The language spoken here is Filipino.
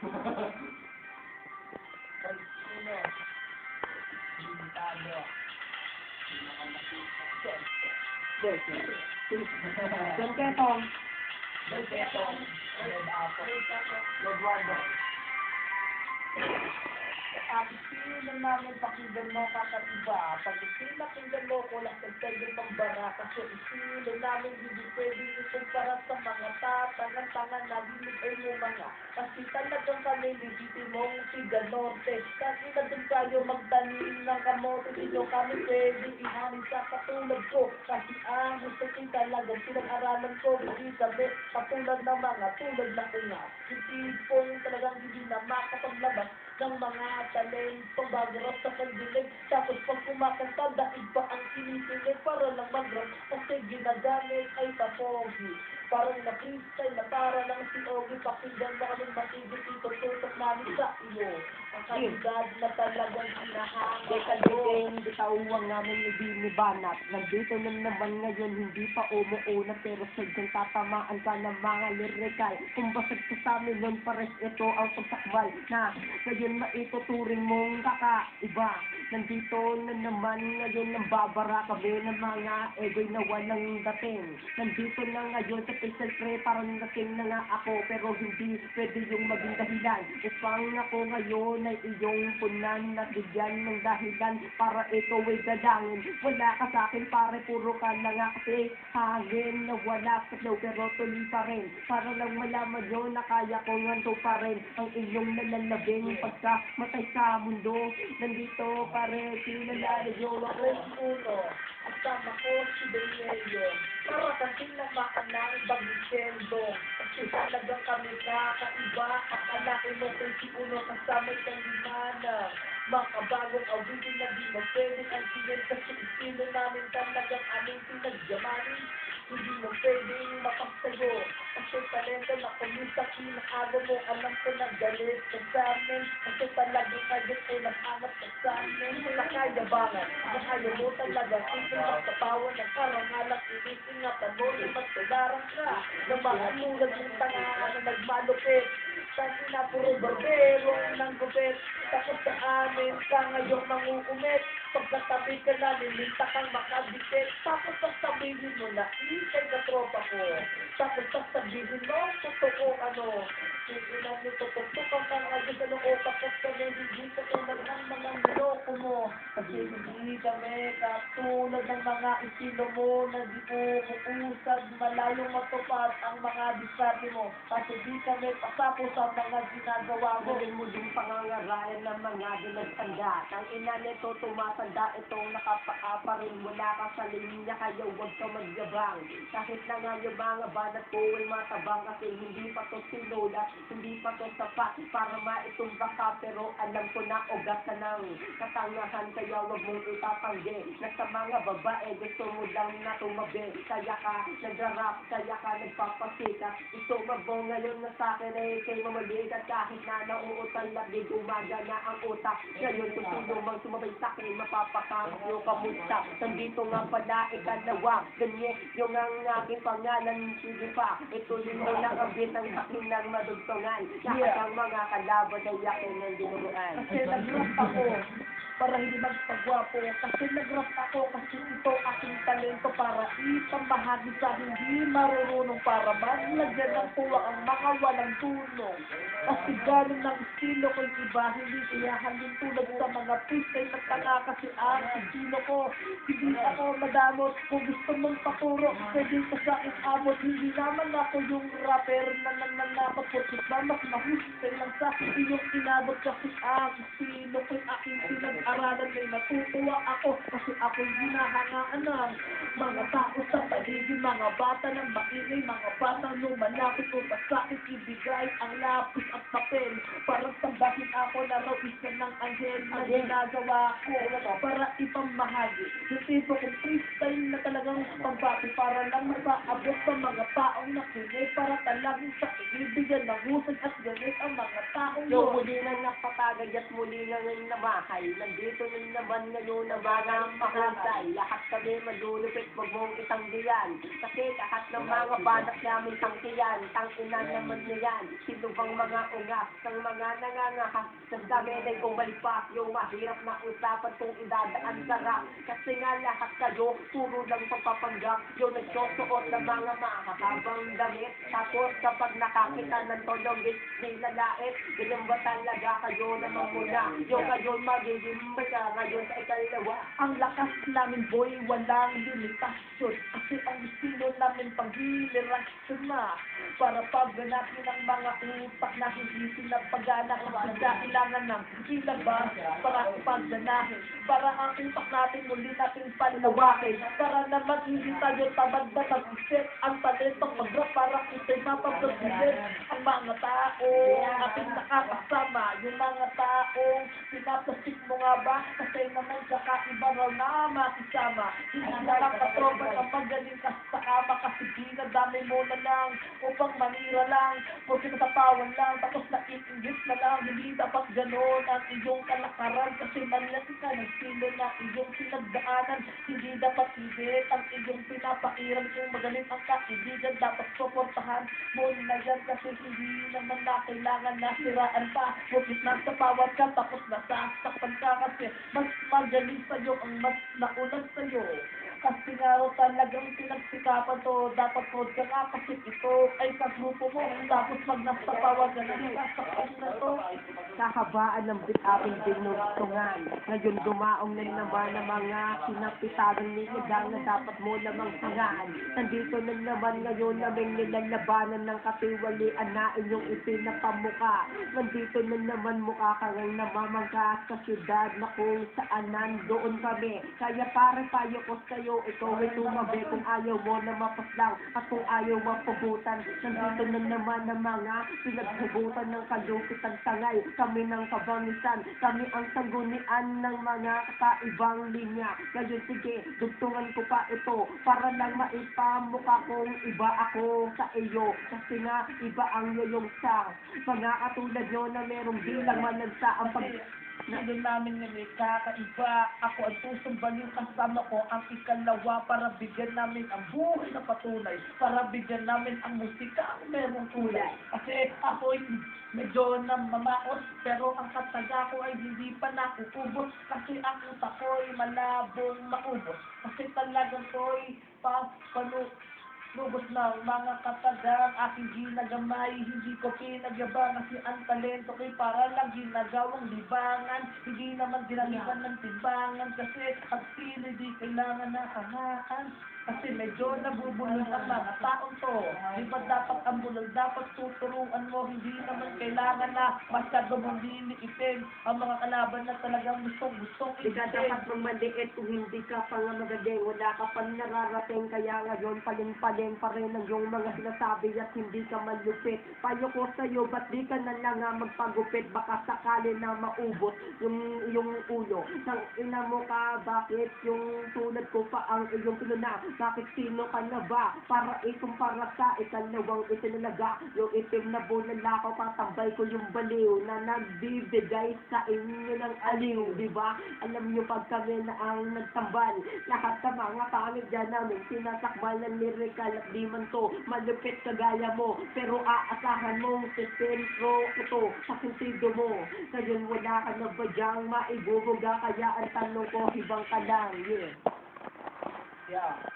Don Ketong. Don Ketong. Red Apple. Red Wando. Sino namin pakinggan mo kakaiba? Pag pinakinggan mo ko lang pagpwede pang bara kasi sino namin hindi pwedeng ikumpara sa mga tatangan-tangan na binigay mo mga kasi talagang kami legitimong Tiga Norte kasi na dun kayo magtanim ng kamote ninyo kami pwedeng ihanin sa katulad ko kasi ang gusto ko talagang pinag-aralan ko hindi sabi katulad ng mga tulad na unga hindi pong talagang hindi na makapaglabas ng mga talento bago sa pandinig tapos pag kumakanta dahil pa ang kinikilig para lang mag-rap kasi ginagamit ay papogi parang na-freestyle na para lang si Ogie pakinggan mo kaming matigit itututok namin sa iyo ang kalidad na talagang hinahanga Dekaligeng bitawang namin ni Bini Banat. Nandito na naman ngayon, hindi pa umuuna pero sadyang tatamaan ka ng mga lirikal. Kung basag ka sa amin nun, pares ito ang pagsakbal na ngayon maituturing mong kakaiba. Nandito na naman ngayon nang babara kami ng mga ego'y na walang dating. Nandito na ngayon sa Pixel Pre, parang nating na nga ako pero hindi pwede yung maging dahilan. Upang ako ngayon ay iyong punan na bigyan ng dahilan para ikaw ay dadangin. Wala ka sa akin pare, puro ka na nga kasi hangin na wala sa flow pero tuloy pa rin. Para lang malaman yun na kaya ko nganto pa rin ang inyong nalalabing pagka matay sa mundo. Nandito pare, sinalala yun ako. Uno, kasama ko si Benelio para kasing namakanang bagisendo kasi talagang kami kakaiba akala ko mo kung si Uno kasama kang limana makabagong awitin na di mo pwedeng antiyan kasi estilo namin talagang aming pinagyamanin hindi mo pwedeng mapagtago kasi talento na kumisa kinakago mo alam ko na galit ka sa amin kasi talagang ngayon ay nag-angat ka sa amin sa kayabangan na ayaw mo talaga ito magpapawan ng karangalang inisingatan mo na magtularang ka na mga tulad ng tanga na nagmalupit kasi na puro barbero ng gupit tapos sa amin ka ngayong nanguumit pagkatabi ka namin minta kang makadikit tapos sasabihin mo na ikay ka tropa ko tapos sasabihin mo totoo ano ilan nito tutukan ka ngayon sa loob tapos kami hindi ka tulad ng mga niloko mo kasi hindi kami katulad ng mga estilo mo na di po uusad malayong matupad ang mga diskarte mo kasi di kami pasapos sa mga ginagawa mo Galing mo yung pangangarayan ng mga dinagtanda. Ang ina nito tumatanda, itong nakapaa pa rin. Wala ka sa linya, kaya huwag ka magyabang. Kahit na nga yung mga banat ko ay matabang kasi hindi pa to sinulat, hindi pa to sapat para maitumba ka. Pero alam ko na ugat na ng katangahan, kaya huwag mong itatanggi. Na sa mga babae, gusto mo lang na tumabi. Kaya ka nag-rap, kaya ka nagpapasikat. Ito mo ngayon na sa akin ay kay mamalikat kahit na nauutan lang di umaga na ang utak. Ngayon kung sino mang sumabay sa akin mapapakakyo kamusta. Nandito nga pala ikalawa, ganyan yung ang aking pangalan. Sige pa, ituloy mo lang ang bitang aking ng madugtungan. Lahat ang mga kalaban ay aking ng dinuruan. kasi nag-rap ako para hindi magpagwapo kasi nag-rap ako kasi ito aking talento para ipamahagi sa hindi marunong para maglagyan ng tuwa ang mga walang tulong kasi galing ng estilo ko yung iba hindi iyahalin tulad sa mga freestyle na tanga kasi ang estilo ko hindi ako madamot kung gusto mong paturo pwede ka sa aking abot hindi naman ako yung rapper na nananapapurkit na mas mahusay lang sa iyong inabot kasi ang estilo ko yung aking pinag-aralan ay natutuwa ako kasi ako'y hinahangaan ng mga tao sa paligid mga bata ng maingay mga batang lumalapit ko sa akin ibigay ang lapis at papel para sambahin ako na raw isa ng anghel na ginagawa ko para ipamahagi yung tipo kong freestyle na talagang pagbati para lang masaabot sa mga taong nakinig para talagang sa ibigyan ng husay at ganit ang mga taong Yung yun muli na napatagay at muli na namahay. Nandito na naman ngayon na mga mahusay. Lahat kami madulo malupit, wag mong itanggihan. Kasi lahat ng mga banak namin tangkiyan, tangkinan naman niyan. Sino bang mga ungas, ng mga nangangahas, ng kami ay umalpas, yung mahirap na usapan kung idadaan sarap. Kasi nga lahat kayo, puro lang papapanggap, yung nagsusuot ng mga makahabang damit. Tapos kapag nakakita ng tolongit, nilalait, ganyan ba talaga kayo naman muna? Yung kayo magiging bata ngayon sa ikalawa. Ang lakas namin boy, walang limitasyon. Kasi ang estilo namin pag-generasyon na. Para pagganapin ang mga utak na hindi sinapagana. Kasi kailangan ng ilabas para ipaganahin. Para ang utak natin muli natin palawakin. Para naman hindi tayo tamad na mag-isip. Ang talentong mag-rap para kita'y mapapagpilit. Ang mga taong ating nakakasama. Yung mga taong pinaplastik mo nga ba? Kasi naman kakaiba raw na makisama. Hindi na lang katropa na magaling ka sa kama. Kasi dinadami mo na lang upang manira lang. Porque natapawan lang. Tapos na-English na lang. Hindi dapat ganon ang iyong kalakaran. Kasi malaki ka ng silo na iyong pinagdaanan. Hindi dapat higit ang iyong pinapairan. Kung magaling ang kaibigan, dapat suportahan mo na yan. Kasi hindi naman na kailangan na siraan pa. Porque nagtapawan ka tapos nasasaktan ka. Kasi mas magaling sa'yo ang mas naulan sa'yo. Kasi nga raw talagang pinagsikapan to, dapat proud ka nga kasi ito ay sa grupo mo. Tapos pag nasapawan ka na, nasaktan na to. Kahabaan ng bit-aping binugtungan. Ngayon dumaong na naman ang mga sinapitarang niligang na dapat mo lamang hangaan. Nandito na naman ngayon namin nilalabanan ng katiwalian na inyong ipinapamuka. Nandito na naman mukha ka ngang namamangka sa syudad na kung saan nandoon kami. Kaya pare payo ko sa'yo, ikaw ay tumabi kung ayaw mo na mapaslang at kung ayaw mapugutan. Nandito na naman ang mga pinaghugutan ng kalupitan sangay. Kami ng kabangisan, kami ang sanggunian ng mga kakaibang linya. Ngayon sige, dugtungan ko pa ito para lang maipamukha kong iba ako sa iyo. Kasi nga, iba ang iyong sa mga katulad nyo na merong bilang managsa ang pag... Sino namin yung may kakaiba. Ako ang pusong baliw kasama ko ang ikalawa para bigyan namin ang buhay na patunay. Para bigyan namin ang musika ang merong kulay. Kasi ako'y medyo namamaos pero ang kataga ko ay hindi pa nakukubos. Kasi ang utak ko'y malabong maubos. Kasi talagang ko'y lubos na mga katagang aking ginagamay, hindi ko pinagyaban kasi ang talento ko'y para lang ginagawang libangan, hindi naman ginaliban ng timbangan kasi ang sili di kailangan na kanaan. Kasi medyo nabubulol ang mga taong to. Di ba dapat ang bulol, dapat tuturuan mo, hindi naman kailangan na masyado mong liliitin ang mga kalaban na talagang gustong Di ka dapat maliit kung hindi ka pa nga magaling. Wala ka pa nararating kaya ngayon paling-paling pa rin ang iyong mga sinasabi at hindi ka malupit. Payo ko sa'yo, ba't di ka na lang nga magpagupit? Baka sakali na maubos yung ulo. Nang ina mo ka, bakit yung tulad ko pa ang iyong pinuna? Bakit sino ka na ba? Para ikumpara sa ikalawang itinalaga. Yung itim na bunalakaw, patambay ko yung baliw na nagbibigay sa inyo ng aliw, di ba? Alam niyo pag kami na ang nagtambal, lahat sa mga pangit dyan namin, sinasakbal ng lyrical at di man to, malupit kagaya mo, pero aasahan mong sisentro ito sa sentido mo. Ngayon wala ka na ba dyang maibubuga, kaya ang tanong ko, hibang ka lang, yeah. Yeah.